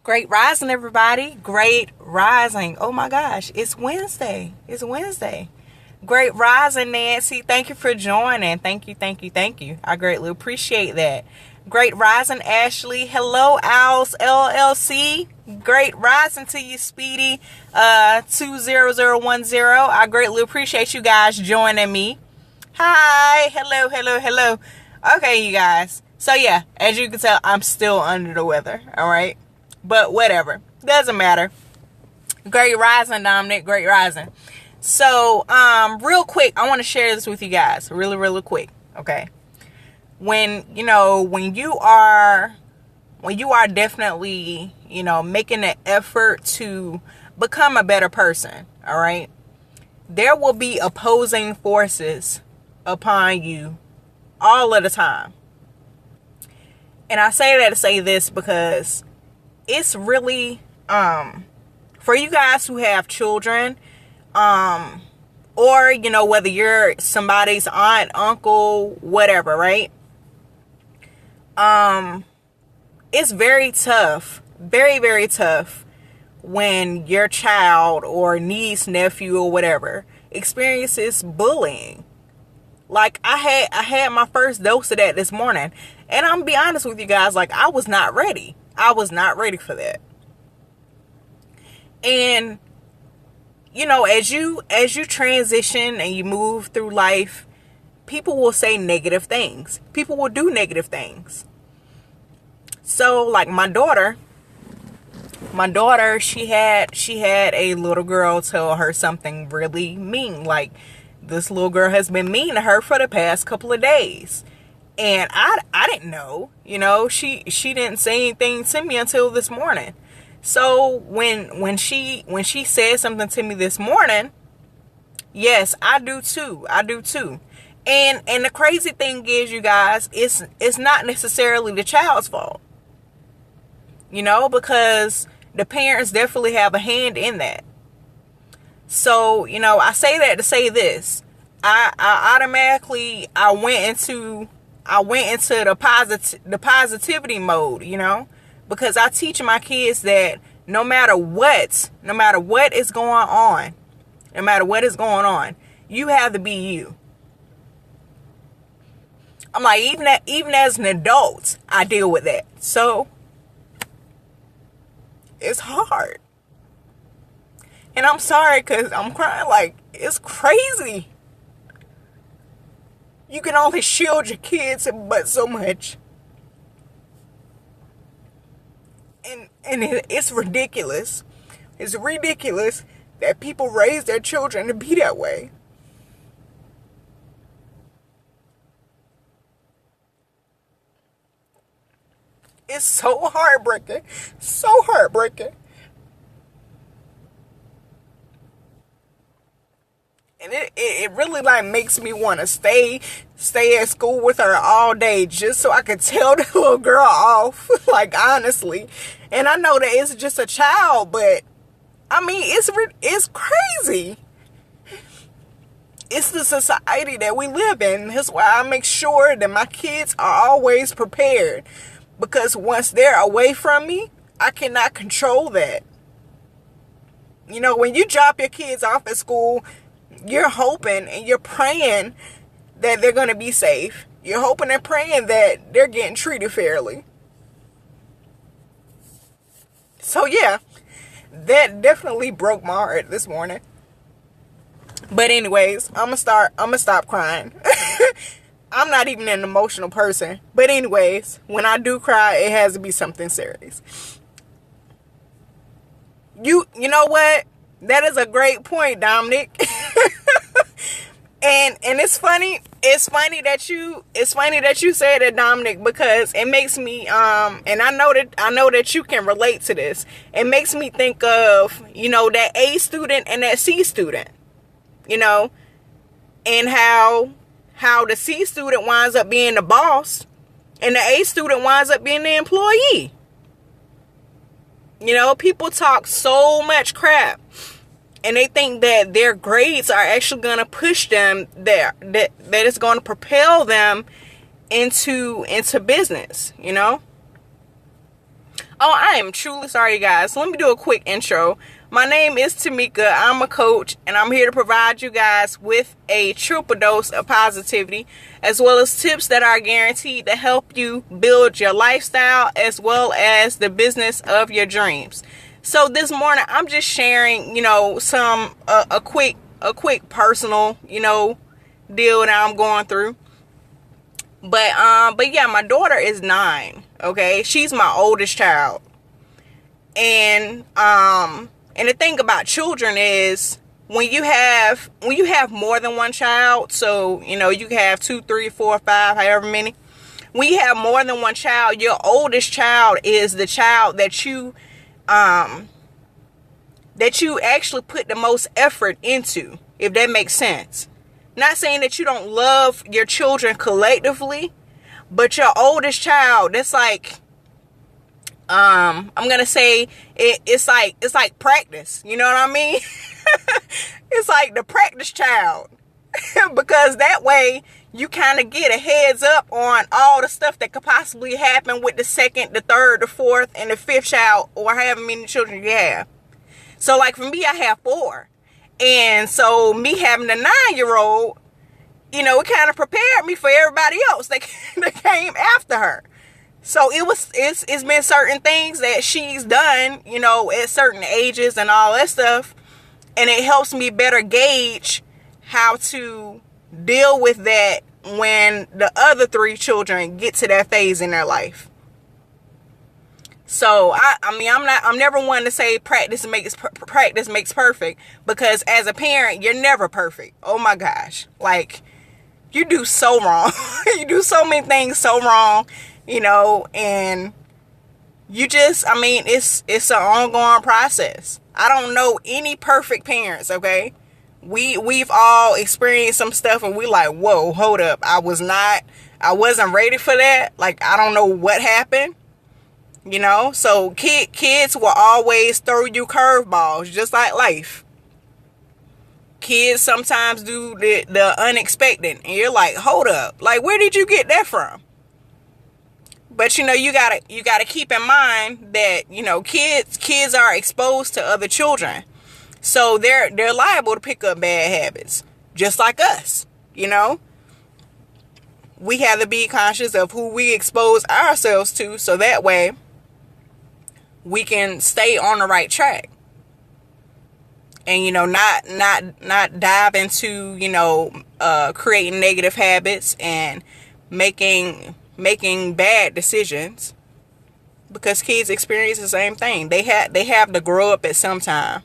Great rising, everybody. Great rising. Oh my gosh, it's Wednesday. It's Wednesday. Great rising, Nancy. Thank you for joining. Thank you. I greatly appreciate that. Great rising, Ashley. Hello, Owls LLC. Great rising to you, Speedy 20010. I greatly appreciate you guys joining me. Hi. Hello. Okay, you guys. So yeah, as you can tell, I'm still under the weather. All right. But whatever. Doesn't matter. Great rising, Dominic. Great rising. So, real quick, I want to share this with you guys. Really quick. Okay. When you are definitely, making an effort to become a better person, all right, there will be opposing forces upon you all of the time. And I say that to say this because it's really, for you guys who have children, or, whether you're somebody's aunt, uncle, whatever, right? It's very tough, very tough when your child or niece, nephew, or whatever experiences bullying. Like I had my first dose of that this morning, and I'm gonna be honest with you guys, like I was not ready. I was not ready for that. And as you transition and you move through life, people will say negative things. People will do negative things. So like my daughter, she had a little girl tell her something really mean. Like, this little girl has been mean to her for the past couple of days. And I didn't know, she didn't say anything to me until this morning. So when she said something to me this morning, yes, I do too. And the crazy thing is, you guys, it's not necessarily the child's fault. Because the parents definitely have a hand in that. So, I say that to say this. I automatically went into the positivity mode, because I teach my kids that no matter what is going on, you have to be you. I'm like, even as an adult, I deal with that. So it's hard. And I'm sorry because I'm crying. Like, it's crazy. You can only shield your kids but so much. And it's ridiculous. It's ridiculous that people raise their children to be that way. It's so heartbreaking. So heartbreaking. And it really like makes me want to stay at school with her all day just so I could tell the little girl off. Like, honestly. And I know that it's just a child, but I mean, it's crazy. It's the society that we live in. That's why I make sure that my kids are always prepared. Because once they're away from me, I cannot control that. When you drop your kids off at school, you're hoping and you're praying that they're going to be safe. You're hoping and praying that they're getting treated fairly. So yeah, that definitely broke my heart this morning. But anyways, I'm gonna stop crying. I'm not even an emotional person. But anyways, when I do cry, it has to be something serious. You know what? That is a great point, Dominic. And it's funny that you said that, Dominic, because it makes me and I know that you can relate to this. It makes me think of, that A student and that C student. And how the C student winds up being the boss and the A student winds up being the employee. People talk so much crap. And they think that their grades are actually going to push them there, that it's going to propel them into business, Oh, I am truly sorry, guys. Let me do a quick intro. My name is Tamika. I'm a coach, and I'm here to provide you guys with a triple dose of positivity, as well as tips that are guaranteed to help you build your lifestyle as well as the business of your dreams. So this morning, I'm just sharing, some a quick personal, deal that I'm going through. But yeah, my daughter is 9. Okay, she's my oldest child, and the thing about children is when you have more than one child, so you can have 2, 3, 4, 5, however many. When you have more than one child, your oldest child is the child that you actually put the most effort into, if that makes sense. Not saying that you don't love your children collectively, but your oldest child, that's like, I'm gonna say it's like practice. You know what I mean? It's like the practice child, because that way you kind of get a heads up on all the stuff that could possibly happen with the second, the third, the fourth, and the fifth child, or however many children you have. So like for me, I have 4. And so me having a 9-year-old, it kind of prepared me for everybody else that came after her. So it's been certain things that she's done, at certain ages and all that stuff. And it helps me better gauge how to deal with that when the other 3 children get to that phase in their life. So I'm never one to say practice makes perfect, because as a parent, you're never perfect. Oh my gosh. Like, you do so wrong. You do so many things so wrong, and you just, it's an ongoing process. I don't know any perfect parents, okay? We've all experienced some stuff and we like, whoa, hold up. I wasn't ready for that. Like, I don't know what happened. So kids will always throw you curveballs, just like life. Kids sometimes do the unexpected, and you're like, hold up, like, where did you get that from? But you gotta keep in mind that kids are exposed to other children, so they're liable to pick up bad habits, just like us. We have to be conscious of who we expose ourselves to, so that way we can stay on the right track, and not dive into creating negative habits and making bad decisions, because kids experience the same thing. They have to grow up at some time.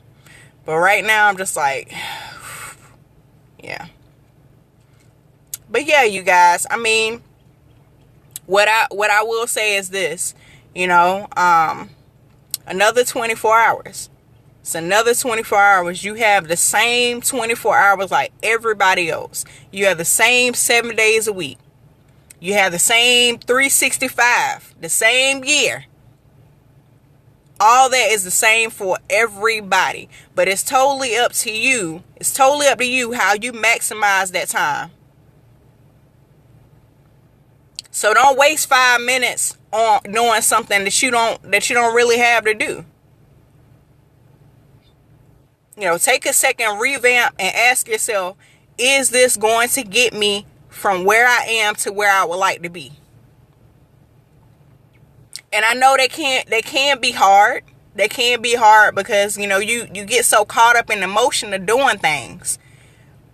But right now I'm just like, yeah. But yeah, you guys, what I will say is this, another 24 hours. It's another 24 hours. You have the same 24 hours like everybody else. You have the same 7 days a week. You have the same 365, the same year. All that is the same for everybody. But it's totally up to you. It's totally up to you how you maximize that time. So don't waste 5 minutes on doing something that you don't really have to do. Take a second, revamp, and ask yourself, is this going to get me from where I am to where I would like to be? And I know they can be hard. They can be hard because, you get so caught up in the motion of doing things.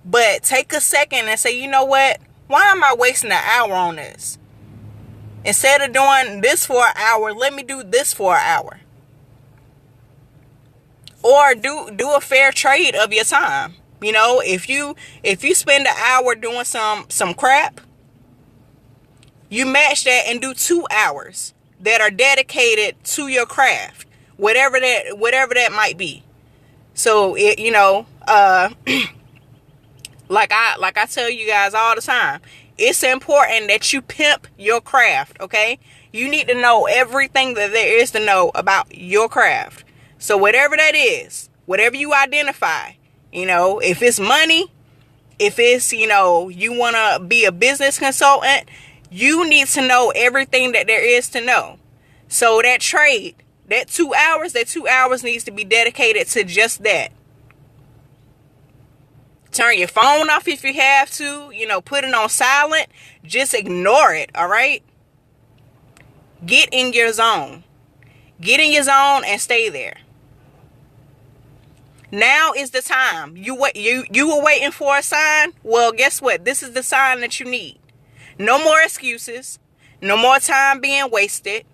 But take a second and say, you know what? Why am I wasting an hour on this? Instead of doing this for an hour, let me do this for an hour. Or do a fair trade of your time. If you spend an hour doing some crap, you match that and do 2 hours that are dedicated to your craft, whatever that might be. So like I tell you guys all the time, it's important that you pimp your craft. Okay, you need to know everything that there is to know about your craft. So whatever that is, whatever you identify, if it's money, if it's, you want to be a business consultant, you need to know everything that there is to know. So that trade, That 2 hours needs to be dedicated to just that. Turn your phone off if you have to, put it on silent. Just ignore it, all right? Get in your zone. Get in your zone and stay there. Now is the time. You were waiting for a sign? Well, guess what? This is the sign that you need. No more excuses. No more time being wasted.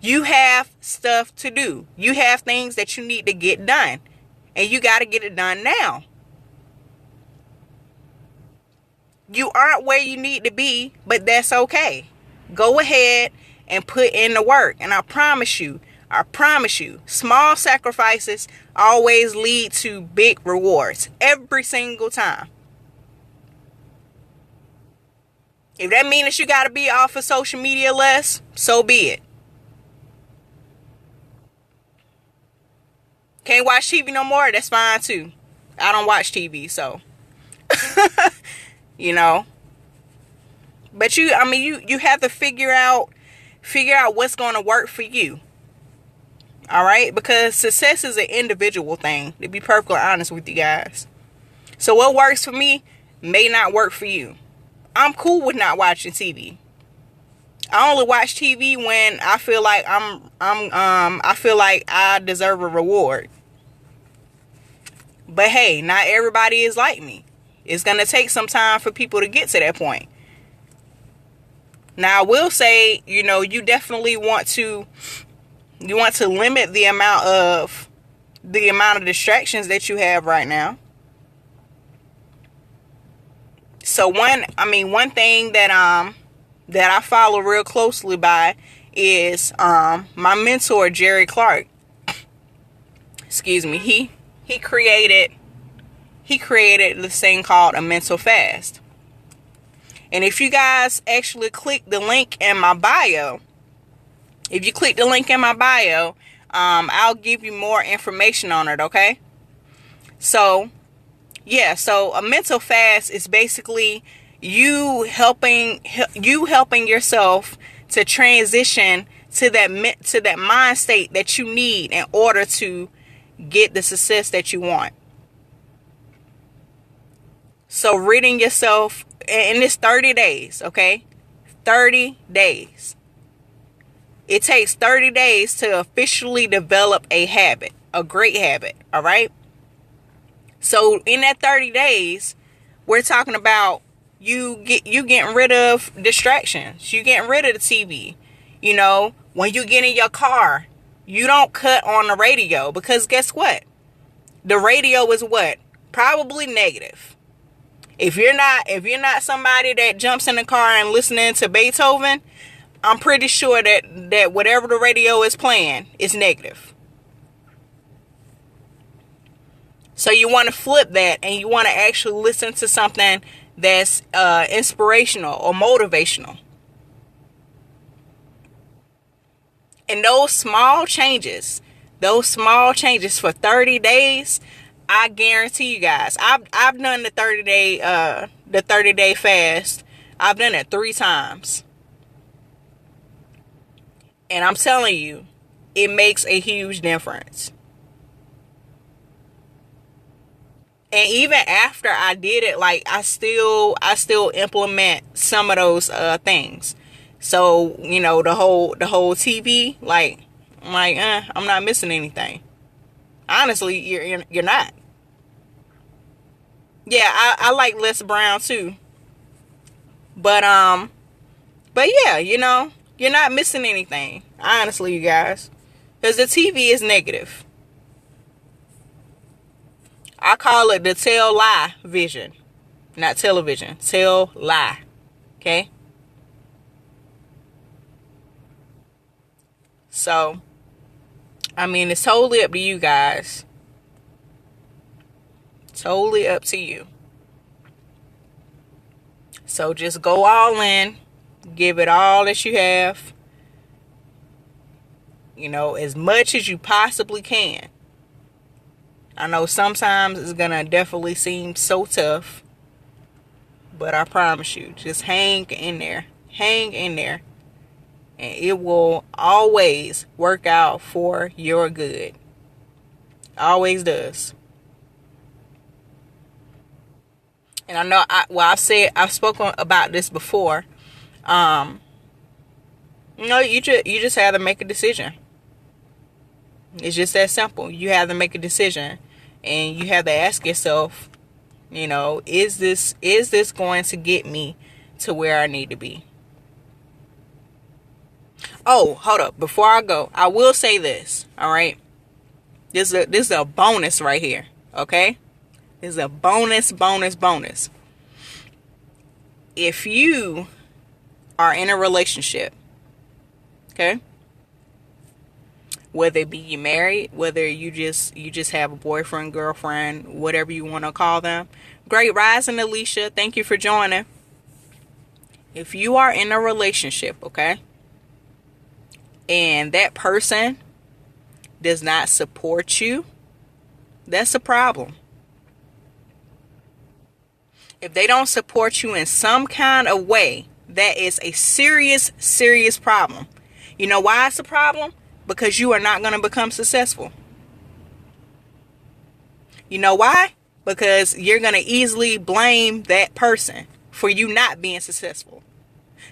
You have stuff to do. You have things that you need to get done. And you got to get it done now. You aren't where you need to be, but that's okay. Go ahead and put in the work. And I promise you, small sacrifices always lead to big rewards every single time. If that means that you got to be off of social media less, so be it. Can't watch TV no more? That's fine too. I don't watch TV, so. But you have to figure out what's going to work for you. All right? Because success is an individual thing, to be perfectly honest with you guys. So what works for me may not work for you. I'm cool with not watching TV. I only watch TV when I feel like I feel like I deserve a reward. But hey, not everybody is like me. It's going to take some time for people to get to that point. Now, I will say, you definitely want to limit the amount of distractions that you have right now. So one thing that I follow real closely by is my mentor Jerry Clark. Excuse me. He created this thing called a mental fast. And if you guys actually click the link in my bio, I'll give you more information on it, okay? So a mental fast is basically you helping yourself to transition to that mind state that you need in order to get the success that you want. So ridding yourself, and it's 30 days, okay? 30 days. It takes 30 days to officially develop a habit, a great habit, all right? So in that 30 days, we're talking about you getting rid of distractions. You getting rid of the TV. When you get in your car, you don't cut on the radio, because guess what? The radio is what? Probably negative. If you're not somebody that jumps in the car and listening to Beethoven, I'm pretty sure that whatever the radio is playing is negative. So you want to flip that, and you want to actually listen to something that's inspirational or motivational. And those small changes for 30 days, I guarantee you guys, I've done the 30 day fast. I've done it 3 times. And I'm telling you, it makes a huge difference. And even after I did it, like I still implement some of those things. So, the whole TV, I'm not missing anything. Honestly, you're not. Yeah, I like Les Brown too. But yeah, you're not missing anything. Honestly, you guys. Because the TV is negative. I call it the tell lie vision. Not television. Tell lie. Okay? So, it's totally up to you guys. Totally up to you. So just go all in. Give it all that you have. As much as you possibly can. I know sometimes it's going to definitely seem so tough. But I promise you, just hang in there. Hang in there. and it will always work out for your good. Always does. And I know I've spoken about this before. You just have to make a decision. It's just that simple. You have to make a decision, and you have to ask yourself, is this going to get me to where I need to be? Oh, hold up. Before I go, I will say this. All right. This is a bonus right here. Okay. This is a bonus. If you are in a relationship, okay, whether it be you married, whether you just have a boyfriend, girlfriend, whatever you want to call them. Great rising, Alicia. Thank you for joining. If you are in a relationship, okay, and that person does not support you, that's a problem. If they don't support you in some kind of way, that is a serious, serious problem. You know why it's a problem? Because you are not going to become successful. You know why? Because you're going to easily blame that person for you not being successful.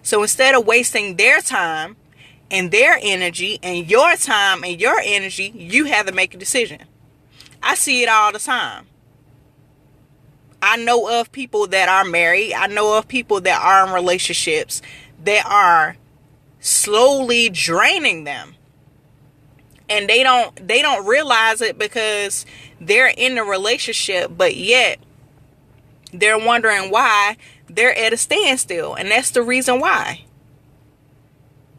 So instead of wasting their time and their energy and your time and your energy, you have to make a decision. I see it all the time. I know of people that are married. I know of people that are in relationships that are slowly draining them. And they don't realize it because they're in a relationship, but yet they're wondering why they're at a standstill. And that's the reason why.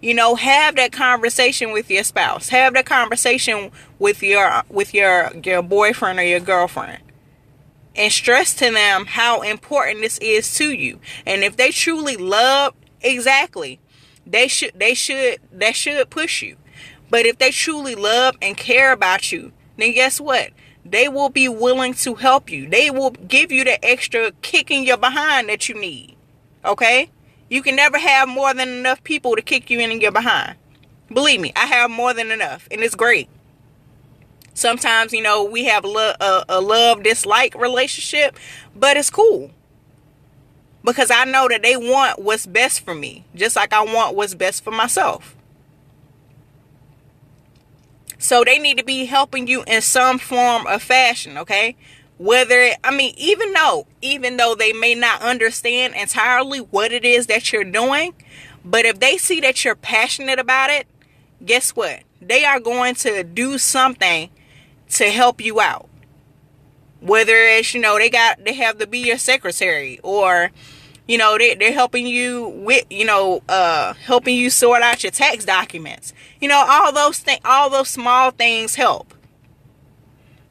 Have that conversation with your spouse. Have that conversation with your boyfriend or your girlfriend. And stress to them how important this is to you. And if they truly love, exactly, that should push you. But if they truly love and care about you, then guess what? They will be willing to help you. They will give you the extra kick in your behind that you need. Okay? You can never have more than enough people to kick you in your behind. Believe me, I have more than enough, and it's great. Sometimes, we have a love-dislike relationship, but it's cool. Because I know that they want what's best for me, just like I want what's best for myself. So they need to be helping you in some form of fashion, okay? Even though they may not understand entirely what it is that you're doing, but if they see that you're passionate about it, guess what? They are going to do something to help you out. Whether it's, they have to be your secretary, or, they're helping you with, helping you sort out your tax documents. All those small things help.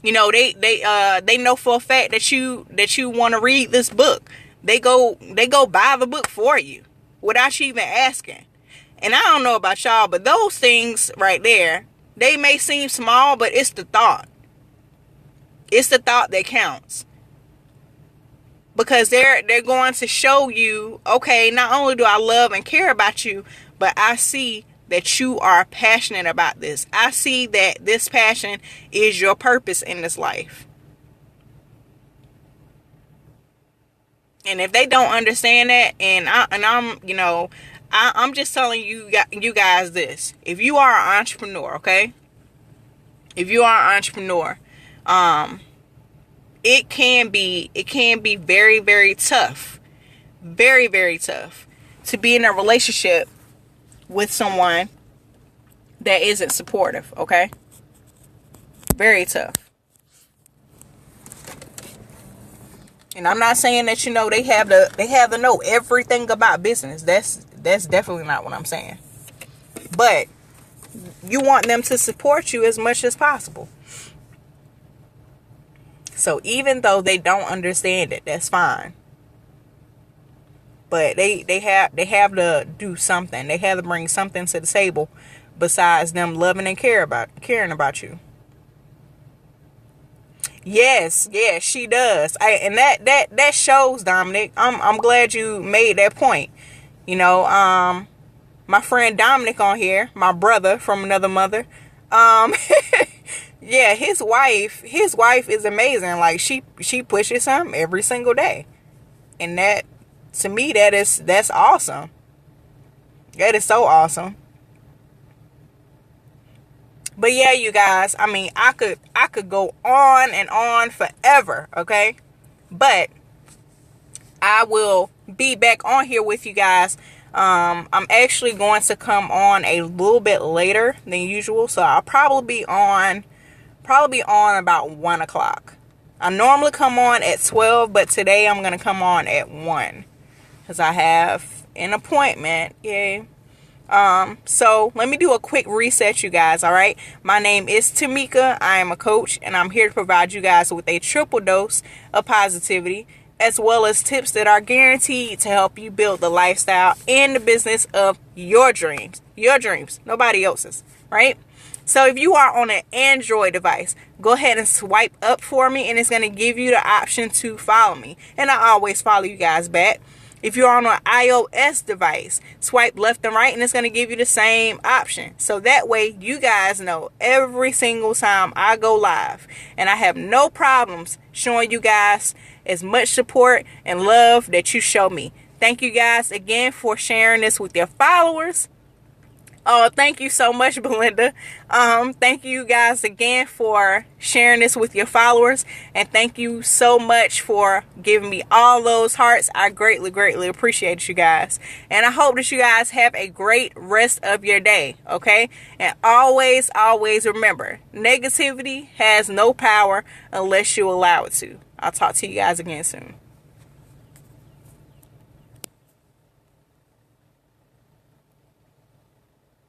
They know for a fact that you want to read this book. They go buy the book for you without you even asking. And I don't know about y'all, but those things right there, they may seem small, but it's the thought. It's the thought that counts. Because they're going to show you, okay, not only do I love and care about you, but I see that you are passionate about this. I see that this passion is your purpose in this life. And if they don't understand that, I'm just telling you guys this. If you are an entrepreneur, okay? If you are an entrepreneur, it can be very, very tough. Very, very tough to be in a relationship with someone that isn't supportive, okay? Very tough. And I'm not saying that they have to know everything about business. That's definitely not what I'm saying. But you want them to support you as much as possible. So even though they don't understand it, that's fine. But they have to do something. They have to bring something to the table besides them loving and caring about you. Yes, she does. And that shows, Dominic. I'm glad you made that point. my friend Dominic on here, my brother from another mother. Yeah, his wife is amazing. Like she pushes him every single day. And that, to me, that's awesome. That is so awesome. But yeah, you guys, I mean, I could go on and on forever, okay? But I will be back on here with you guys. I'm actually going to come on a little bit later than usual, so I'll probably be on about 1 o'clock. I normally come on at 12, but today I'm going to come on at 1 because I have an appointment. Yay. So let me do a quick reset, you guys. All right. My name is Tamika. I am a coach, and I'm here to provide you guys with a triple dose of positivity, as well as tips that are guaranteed to help you build the lifestyle and the business of your dreams, nobody else's, right? So if you are on an Android device, go ahead and swipe up for me, and it's going to give you the option to follow me. And I always follow you guys back. If you're on an iOS device, swipe left and right, and it's going to give you the same option. So that way you guys know every single time I go live. And I have no problems showing you guys as much support and love that you show me. Thank you guys again for sharing this with your followers. Oh, thank you so much, Belinda. Thank you guys again for sharing this with your followers. And thank you so much for giving me all those hearts. I greatly, greatly appreciate you guys. And I hope that you guys have a great rest of your day, okay? And always, always remember, negativity has no power unless you allow it to. I'll talk to you guys again soon.